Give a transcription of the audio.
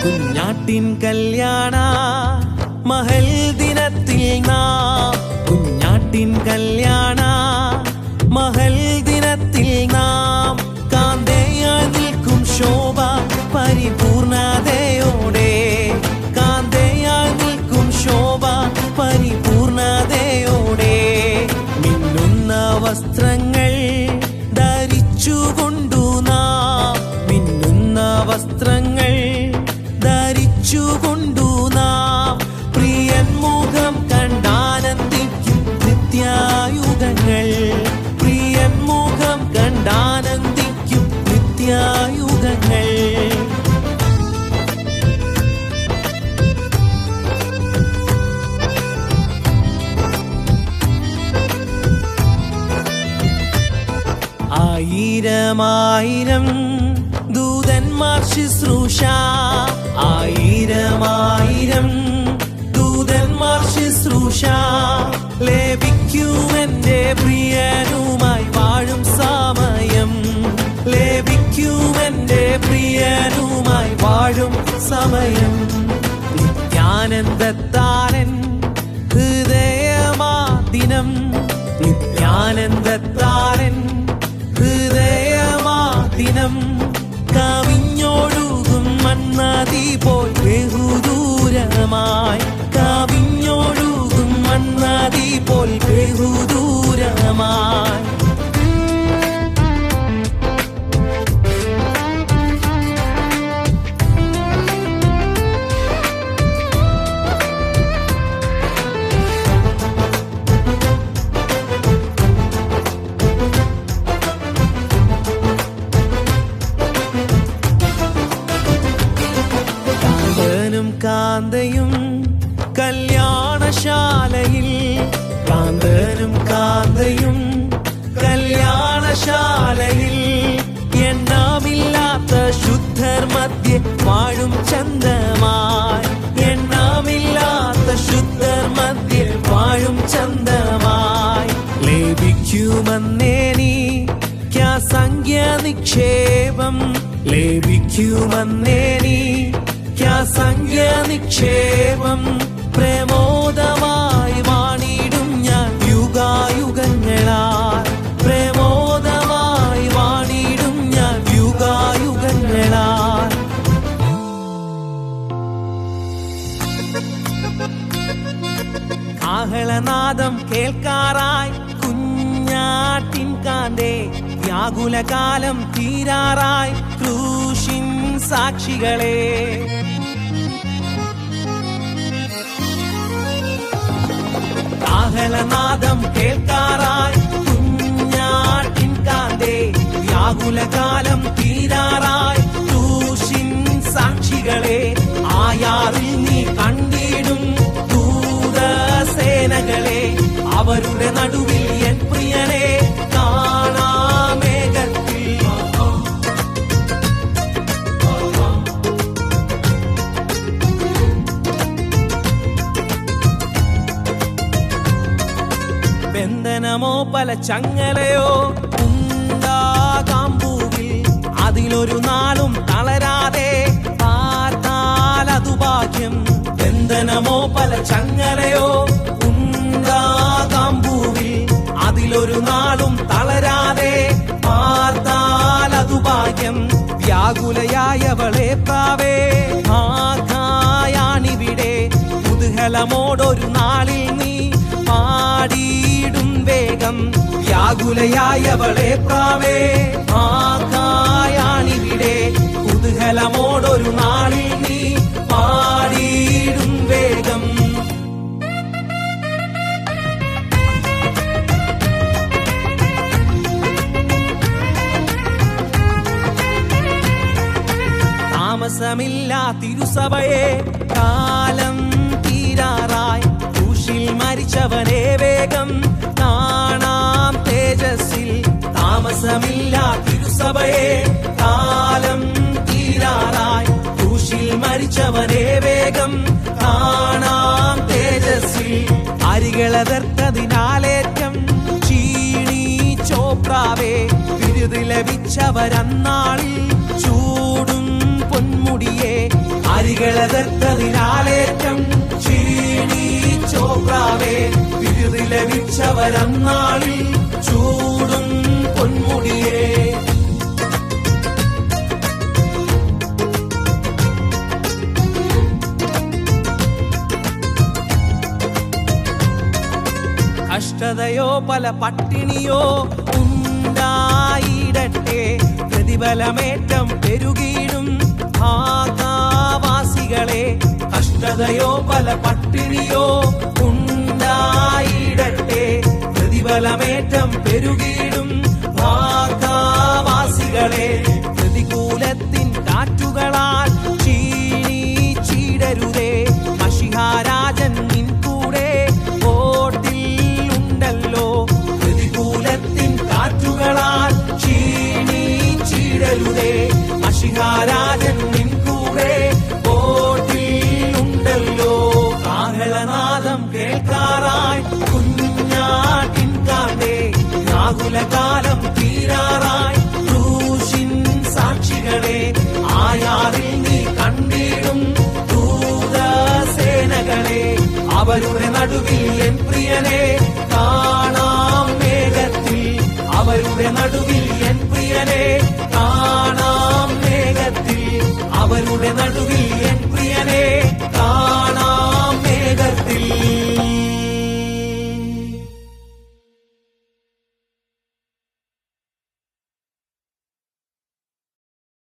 കുഞ്ഞാട്ടിൻ കല്യാണ മഹൽ ദിനത്തിൽ നാം കുഞ്ഞാട്ടിൻ കല്യാണ മഹൽ ദിനത്തിൽ നാം കാന്തയായി നിൽക്കും ശോഭ പരിപൂർണതയോടെ കാന്തയായി നിൽക്കും ശോഭ പരിപൂർണതയോടെ മിന്നുന്ന വസ്ത്രങ്ങൾ ധരിച്ചുകൊണ്ടു നാം മിന്നുന്ന വസ്ത്രങ്ങൾ ധരിച്ചുകൊണ്ടു നാം പ്രിയൻ മുഖം കണ്ടാനന്ദിക്കും നിത്യായുഗങ്ങൾ പ്രിയൻ മുഖം കണ്ടാനന്ദിക്കും നിത്യായുഗങ്ങൾ. ആയിരമായിരം ദൂതന്മാർ ശുശ്രൂഷ ആയിരമായിരം ദൂതന്മാർ ശുശ്രൂഷ ലഭിക്കുമെന്റെ പ്രിയനുമായി വാഴും സമയം ലഭിക്കുമെന്റെ പ്രിയനുമായി വാഴും സമയം. നിത്യാനന്ദത്താലൻ ഹൃദയമാ ദിനം നിത്യാനന്ദത്താലൻ ഹൃദയമാ ദിനം കവിഞ്ഞൊഴുകും മണ്ണാതി പോൽ ബഹുദൂരമായി കവിഞ്ഞൊഴുകും മണ്ണാതി പോൽ ബഹുദൂരമായി. കാന്തയും കല്യാണശാലയിൽ കാന്തനും കാന്തയും കല്യാണശാലയിൽ എണ്ണമില്ലാത്ത ശുദ്ധർ മധ്യേ വാഴും ചന്തമായി എണ്ണമില്ലാത്ത ശുദ്ധർ മധ്യേ വാഴും ചന്തമായി. ലഭിക്കുമെന്നേനിക്കാ സംഖ്യ നിക്ഷേപം ലഭിക്കുമെന്നേനിക്കാ സംഖ്യ നിക്ഷേപം പ്രമോദമായി വാണിടും ഞാൻ യുഗായുഗങ്ങളാൽ പ്രമോദമായി വാണിടും ഞാൻ യുഗായുഗങ്ങളാൽ. കാഹളനാദം കേൾക്കാറായി കുഞ്ഞാട്ടിൻ കാന്തേ വ്യാകുലകാലം തീരാറായി ക്രൂശിൻ സാക്ഷികളെ. കാഹളനാദം കേൾക്കാറായി കുഞ്ഞാട്ടിൻ കാന്തേ വ്യാകുലകാലം തീരാറായി ക്രൂശിൻ സാക്ഷികളെ. ആയാറിൽ നീ കണ്ടിടും ദൂതസേനകളെ അവരുടെ നടുവിൽ എൻ പ്രിയനെ കാണാമേഘത്തിൽ. ബന്ധനമോ പല ചങ്ങലയോ ഉണ്ടാകാം ഭൂവിൽ അതിലൊരു നാളും തളരാതെ പാർത്താൽ അതു ഭാഗ്യം. ബന്ധനമോ പല ചങ്ങലയോ ഉണ്ടാകാം ഭൂവിൽ അതിലൊരു നാളും തളരാതെ പാർത്താൽ അതു ഭാഗ്യം. വ്യാകുലയായവളെ പ്രാവേ ആകായാണിവിടെ കുതൂഹലമോടൊരു നാളിൽ നീ പാടിയിടും വേഗം. വ്യാകുലയായവളെ പ്രാവേ ആകായാണിവിടെ കുതൂഹലമോടൊരു നാളിൽ നീ പാടിയിടും വേഗം. താമസമില്ല തിരുസഭയെ കാലം തീരാറായി ക്രൂശിൽ മരിച്ചവനെ വേഗം കാണാം തേജസ്സിൽ. താമസമില്ല തിരുസഭയെ കാലം തീരാറായി ക്രൂശിൽ മരിച്ചവനെ വേഗം കാണാം തേജസ്സിൽ. അരികളെതിർത്തതിനാലേറ്റം ക്ഷീണിച്ചോപ്രാവേ വിരുതി ലഭിച്ചവരന്നാളിൽ ചൂടും പൊന്മുടിയെ വരികളെതിർത്തതിനാലേറ്റം ക്ഷീണിച്ചോപ്രാവേ വിരുതി ലഭിച്ചവരന്നാളിൽ ചൂടും പൊന്മുടിയേ. കഷ്ടതയോ പല പട്ടിണിയോ ഉണ്ടായിടട്ടെ, പ്രതിഫലമേറ്റം പെരുകിയിടും ഭാഗവാസികളെ. കഷ്ടതയോ പല പട്ടിണിയോ ഉണ്ടായിടട്ടെ, പ്രതിഫലമേറ്റം പെരുകിയിടും ഭാഗവാസികളെ. പ്രതികൂലത്തിൻ കാറ്റുകളാൽ ക്ഷീണിച്ചിടരുതേ, മശിഹാരാജൻ നിൻ കൂടെ ഓട്ടിലുണ്ടല്ലോ. പ്രതികൂലത്തിൻ കാറ്റുകളാൽ ക്ഷീണിച്ചിടരുതേ, മശിഹാരാജൻ നിൻ കൂടെ ഓട്ടിലുണ്ടല്ലോ. കാഹളനാദം കേൾക്കാറായി കുഞ്ഞാട്ടിൻ കാന്തേ, രാഹുലകാലം തീരാറായി ക്രൂശിൻ സാക്ഷികളെ. ആയാറിൽ നീ കണ്ടിടും ദൂതസേനകളെ, അവരുടെ നടുവിൽ എൻ പ്രിയനെ കാണാം മേഘത്തിൽ. അവരുടെ നടുവിൽ എൻ പ്രിയനെ കാണാം മേഘത്തിൽ. അവരുടെ നടുവിൽ